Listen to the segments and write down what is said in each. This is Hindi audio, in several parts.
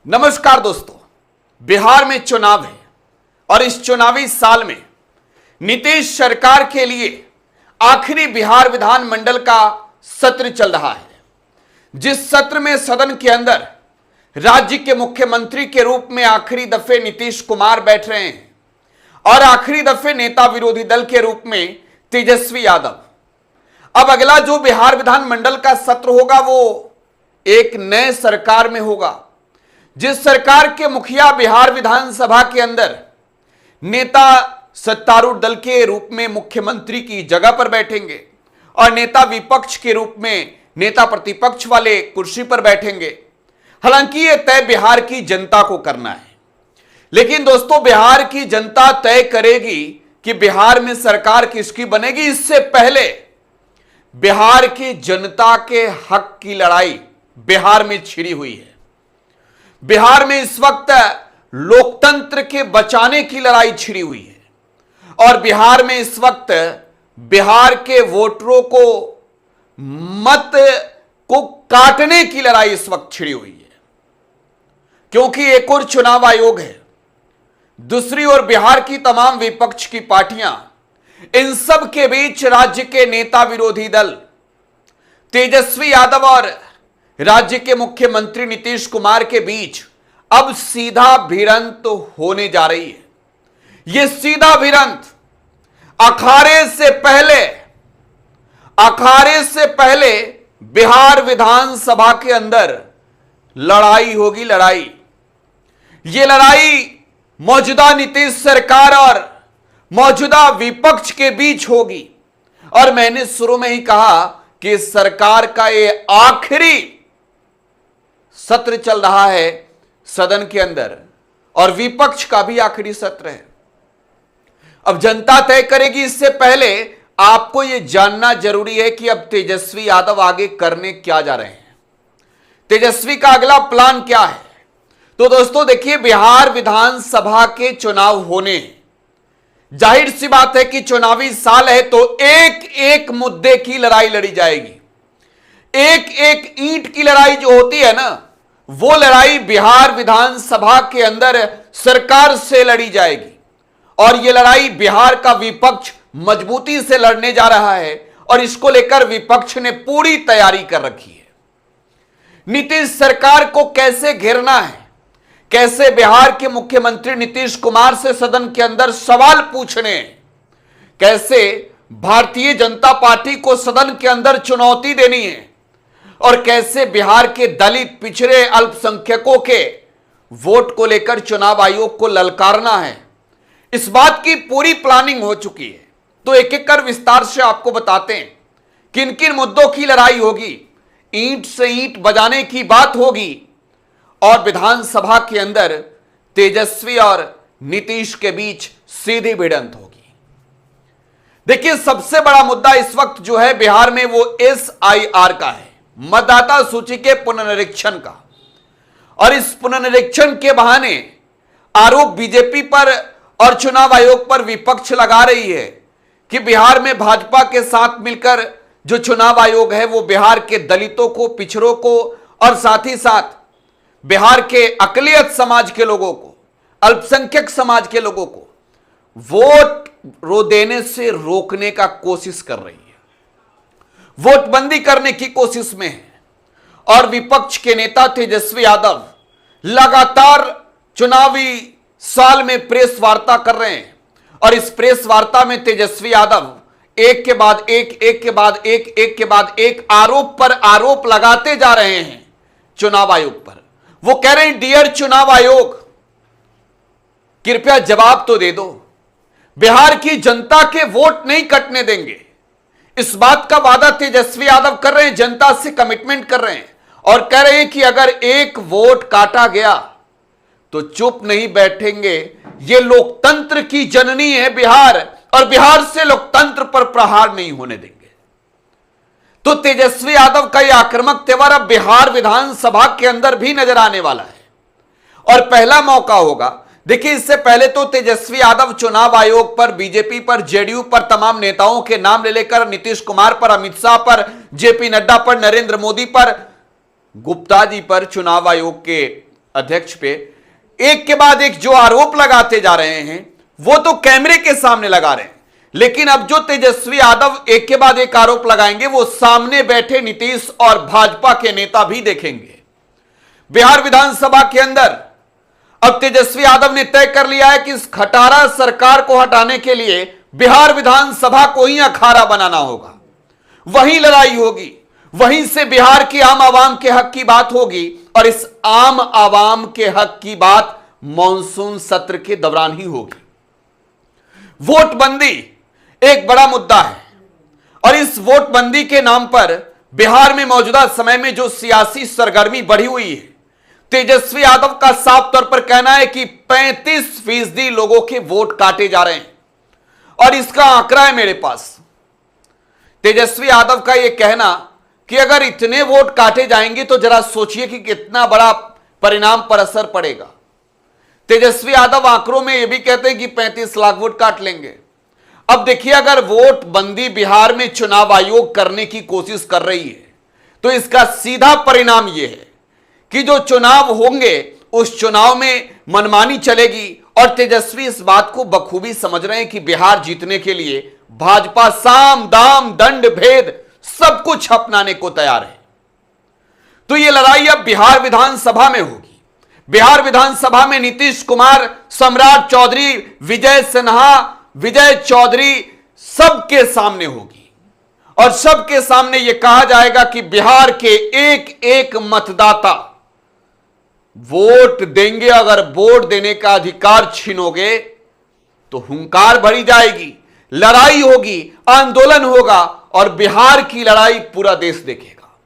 नमस्कार दोस्तों, बिहार में चुनाव है और इस चुनावी साल में नीतीश सरकार के लिए आखिरी बिहार विधानमंडल का सत्र चल रहा है। जिस सत्र में सदन के अंदर राज्य के मुख्यमंत्री के रूप में आखिरी दफे नीतीश कुमार बैठ रहे हैं और आखिरी दफे नेता विरोधी दल के रूप में तेजस्वी यादव। अब अगला जो बिहार विधानमंडल का सत्र होगा वो एक नए सरकार में होगा, जिस सरकार के मुखिया बिहार विधानसभा के अंदर नेता सत्तारूढ़ दल के रूप में मुख्यमंत्री की जगह पर बैठेंगे और नेता विपक्ष के रूप में नेता प्रतिपक्ष वाले कुर्सी पर बैठेंगे। हालांकि यह तय बिहार की जनता को करना है, लेकिन दोस्तों बिहार की जनता तय करेगी कि बिहार में सरकार किसकी बनेगी। इससे पहले बिहार की जनता के हक की लड़ाई बिहार में छिड़ी हुई है। बिहार में इस वक्त लोकतंत्र के बचाने की लड़ाई छिड़ी हुई है और बिहार में इस वक्त बिहार के वोटरों को मत को काटने की लड़ाई इस वक्त छिड़ी हुई है, क्योंकि एक और चुनाव आयोग है, दूसरी ओर बिहार की तमाम विपक्ष की पार्टियां, इन सब के बीच राज्य के नेता विरोधी दल तेजस्वी यादव और राज्य के मुख्यमंत्री नीतीश कुमार के बीच अब सीधा भिड़ंत होने जा रही है। यह सीधा भिड़ंत अखाड़े से पहले बिहार विधानसभा के अंदर लड़ाई होगी। यह लड़ाई मौजूदा नीतीश सरकार और मौजूदा विपक्ष के बीच होगी और मैंने शुरू में ही कहा कि सरकार का यह आखिरी सत्र चल रहा है सदन के अंदर और विपक्ष का भी आखिरी सत्र है। अब जनता तय करेगी। इससे पहले आपको यह जानना जरूरी है कि अब तेजस्वी यादव आगे करने क्या जा रहे हैं, तेजस्वी का अगला प्लान क्या है। तो दोस्तों देखिए, बिहार विधानसभा के चुनाव होने, जाहिर सी बात है कि चुनावी साल है तो एक एक मुद्दे की लड़ाई लड़ी जाएगी। एक एक ईंट की लड़ाई जो होती है ना, वो लड़ाई बिहार विधानसभा के अंदर सरकार से लड़ी जाएगी और यह लड़ाई बिहार का विपक्ष मजबूती से लड़ने जा रहा है और इसको लेकर विपक्ष ने पूरी तैयारी कर रखी है। नीतीश सरकार को कैसे घेरना है, कैसे बिहार के मुख्यमंत्री नीतीश कुमार से सदन के अंदर सवाल पूछने, कैसे भारतीय जनता पार्टी को सदन के अंदर चुनौती देनी है और कैसे बिहार के दलित, पिछड़े, अल्पसंख्यकों के वोट को लेकर चुनाव आयोग को ललकारना है, इस बात की पूरी प्लानिंग हो चुकी है। तो एक एक कर विस्तार से आपको बताते हैं किन किन मुद्दों की लड़ाई होगी। ईंट से ईंट बजाने की बात होगी और विधानसभा के अंदर तेजस्वी और नीतीश के बीच सीधी भिड़ंत होगी। देखिए, सबसे बड़ा मुद्दा इस वक्त जो है बिहार में वो SIR का है, मतदाता सूची के पुनर्निरीक्षण का। और इस पुनर्निरीक्षण के बहाने आरोप बीजेपी पर और चुनाव आयोग पर विपक्ष लगा रही है कि बिहार में भाजपा के साथ मिलकर जो चुनाव आयोग है वो बिहार के दलितों को, पिछड़ों को और साथ ही साथ बिहार के अकलियत समाज के लोगों को, अल्पसंख्यक समाज के लोगों को वोट देने से रोकने का कोशिश कर रही है, वोटबंदी करने की कोशिश में है। और विपक्ष के नेता तेजस्वी यादव लगातार चुनावी साल में प्रेस वार्ता कर रहे हैं और इस प्रेस वार्ता में तेजस्वी यादव एक के बाद एक आरोप पर आरोप लगाते जा रहे हैं चुनाव आयोग पर। वो कह रहे हैं, डियर चुनाव आयोग, कृपया जवाब तो दे दो, बिहार की जनता के वोट नहीं कटने देंगे। इस बात का वादा तेजस्वी यादव कर रहे हैं, जनता से कमिटमेंट कर रहे हैं और कह रहे हैं कि अगर एक वोट काटा गया तो चुप नहीं बैठेंगे। यह लोकतंत्र की जननी है बिहार और बिहार से लोकतंत्र पर प्रहार नहीं होने देंगे। तो तेजस्वी यादव का यह आक्रामक तेवर अब बिहार विधानसभा के अंदर भी नजर आने वाला है और पहला मौका होगा। देखिए, इससे पहले तो तेजस्वी यादव चुनाव आयोग पर, बीजेपी पर, जेडीयू पर, तमाम नेताओं के नाम ले लेकर नीतीश कुमार पर, अमित शाह पर, जेपी नड्डा पर, नरेंद्र मोदी पर, गुप्ता जी पर चुनाव आयोग के अध्यक्ष पे एक के बाद एक जो आरोप लगाते जा रहे हैं वो तो कैमरे के सामने लगा रहे हैं, लेकिन अब जो तेजस्वी यादव एक के बाद एक आरोप लगाएंगे वो सामने बैठे नीतीश और भाजपा के नेता भी देखेंगे। बिहार विधानसभा के अंदर अब तेजस्वी यादव ने तय कर लिया है कि इस खटारा सरकार को हटाने के लिए बिहार विधानसभा को ही अखाड़ा बनाना होगा, वहीं लड़ाई होगी, वहीं से बिहार की आम आवाम के हक की बात होगी और इस आम आवाम के हक की बात मॉनसून सत्र के दौरान ही होगी। वोटबंदी एक बड़ा मुद्दा है और इस वोटबंदी के नाम पर बिहार में मौजूदा समय में जो सियासी सरगर्मी बढ़ी हुई है, तेजस्वी यादव का साफ तौर पर कहना है कि 35% लोगों के वोट काटे जा रहे हैं और इसका आंकड़ा है मेरे पास। तेजस्वी यादव का यह कहना कि अगर इतने वोट काटे जाएंगे तो जरा सोचिए कि कितना बड़ा परिणाम पर असर पड़ेगा। तेजस्वी यादव आंकड़ों में यह भी कहते हैं कि 35 लाख वोट काट लेंगे। अब देखिए, अगर वोट बंदी बिहार में चुनाव आयोग करने की कोशिश कर रही है तो इसका सीधा परिणाम यह है कि जो चुनाव होंगे उस चुनाव में मनमानी चलेगी और तेजस्वी इस बात को बखूबी समझ रहे हैं कि बिहार जीतने के लिए भाजपा साम दाम दंड भेद सब कुछ अपनाने को तैयार है। तो यह लड़ाई अब बिहार विधानसभा में होगी। बिहार विधानसभा में नीतीश कुमार, सम्राट चौधरी, विजय सिन्हा, विजय चौधरी सबके सामने होगी और सबके सामने यह कहा जाएगा कि बिहार के एक एक मतदाता वोट देंगे। अगर वोट देने का अधिकार छीनोगे तो हुंकार भरी जाएगी, लड़ाई होगी, आंदोलन होगा और बिहार की लड़ाई पूरा देश देखेगा।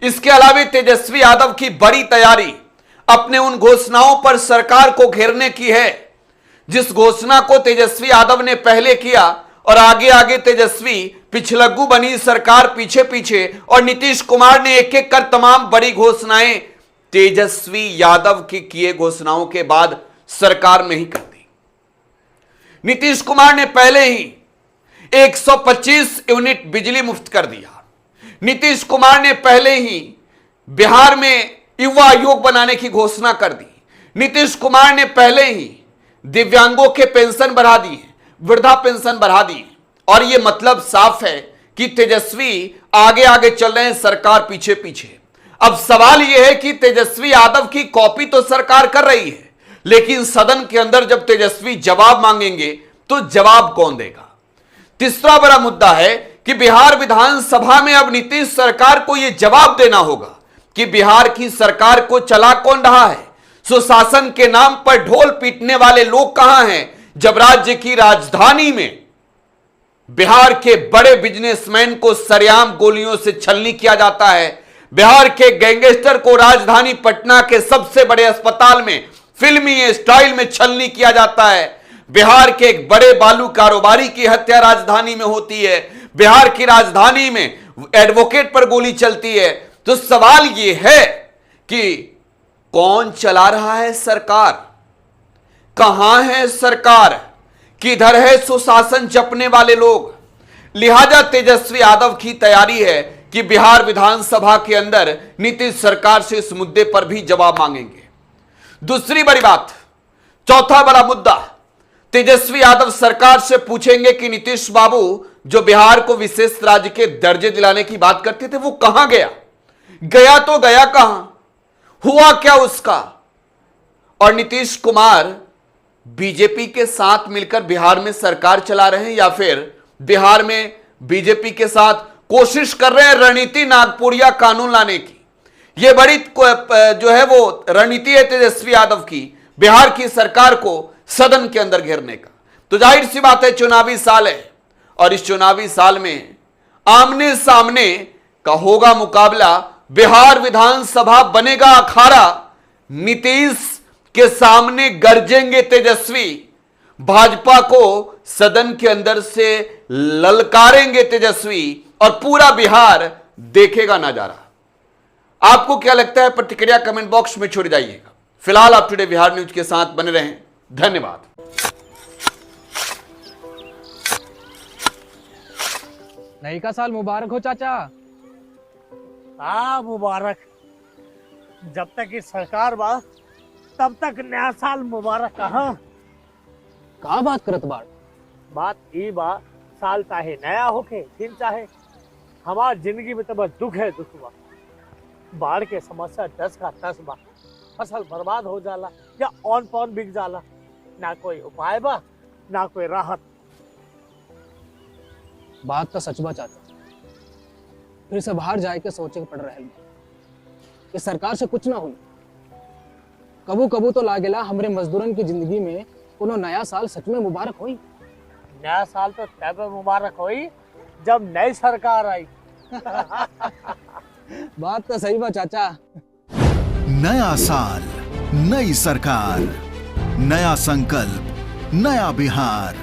इसके अलावा तेजस्वी यादव की बड़ी तैयारी अपने उन घोषणाओं पर सरकार को घेरने की है जिस घोषणा को तेजस्वी यादव ने पहले किया और आगे आगे तेजस्वी पिछलग्गू बनी सरकार पीछे पीछे और नीतीश कुमार ने एक एक कर तमाम बड़ी घोषणाएं तेजस्वी यादव की किए घोषणाओं के बाद सरकार में ही कर दी। नीतीश कुमार ने पहले ही 125 यूनिट बिजली मुफ्त कर दिया। नीतीश कुमार ने पहले ही बिहार में युवा आयोग बनाने की घोषणा कर दी। नीतीश कुमार ने पहले ही दिव्यांगों के पेंशन बढ़ा दिए, वृद्धा पेंशन बढ़ा दी और यह मतलब साफ है कि तेजस्वी आगे आगे चल रहे हैं, सरकार पीछे पीछे। अब सवाल यह है कि तेजस्वी यादव की कॉपी तो सरकार कर रही है, लेकिन सदन के अंदर जब तेजस्वी जवाब मांगेंगे तो जवाब कौन देगा। तीसरा बड़ा मुद्दा है कि बिहार विधानसभा में अब नीतीश सरकार को यह जवाब देना होगा कि बिहार की सरकार को चला कौन रहा है। सुशासन के नाम पर ढोल पीटने वाले लोग कहां हैं जब राज्य की राजधानी में बिहार के बड़े बिजनेसमैन को सरेआम गोलियों से छलनी किया जाता है, बिहार के गैंगस्टर को राजधानी पटना के सबसे बड़े अस्पताल में फिल्मी स्टाइल में छलनी किया जाता है, बिहार के एक बड़े बालू कारोबारी की हत्या राजधानी में होती है, बिहार की राजधानी में एडवोकेट पर गोली चलती है। तो सवाल यह है कि कौन चला रहा है सरकार, कहां है सरकार, किधर है सुशासन जपने वाले लोग। लिहाजा तेजस्वी यादव की तैयारी है कि बिहार विधानसभा के अंदर नीतीश सरकार से इस मुद्दे पर भी जवाब मांगेंगे। दूसरी बड़ी बात, चौथा बड़ा मुद्दा, तेजस्वी यादव सरकार से पूछेंगे कि नीतीश बाबू जो बिहार को विशेष राज्य के दर्जे दिलाने की बात करते थे वो कहां गया, गया तो गया कहां, हुआ क्या उसका। और नीतीश कुमार बीजेपी के साथ मिलकर बिहार में सरकार चला रहे हैं या फिर बिहार में बीजेपी के साथ कोशिश कर रहे हैं रणनीति नागपुरिया कानून लाने की। यह बड़ी जो है वो रणनीति है तेजस्वी यादव की, बिहार की सरकार को सदन के अंदर घेरने का। तो जाहिर सी बात है चुनावी साल है और इस चुनावी साल में आमने सामने का होगा मुकाबला, बिहार विधानसभा बनेगा अखाड़ा, नीतीश के सामने गरजेंगे तेजस्वी, भाजपा को सदन के अंदर से ललकारेंगे तेजस्वी और पूरा बिहार देखेगा नजारा। आपको क्या लगता है प्रतिक्रिया कमेंट बॉक्स में छोड़ जाइएगा। फिलहाल आप टुडे बिहार न्यूज के साथ बने रहें, धन्यवाद। नई का साल मुबारक हो चाचा। हाँ मुबारक। जब तक इस सरकार बा तब तक नया साल मुबारक कहा। का बात करत बाड़? बात ई बा, साल चाहे नया होके फिर चाहे हमार जिंदगी में तो बस दुख है, दुख बा। बाढ़ के समस्या 10 का 10 बा। फसल बर्बाद हो जाला या ऑन पॉन बिक जाला, ना कोई उपाय बा ना कोई राहत। बात तो सच बा चाचा। फिर से बाहर जाए के सोचे के पड़ रहे कि सरकार से कुछ ना हुई। कबू कबू तो लागेला हमरे मजदूरन की जिंदगी में कोनो नया साल सच में मुबारक हुई। नया साल तो तब मुबारक हुई जब नई सरकार आई। बात तो सही बा चाचा। नया साल, नई सरकार, नया संकल्प, नया बिहार।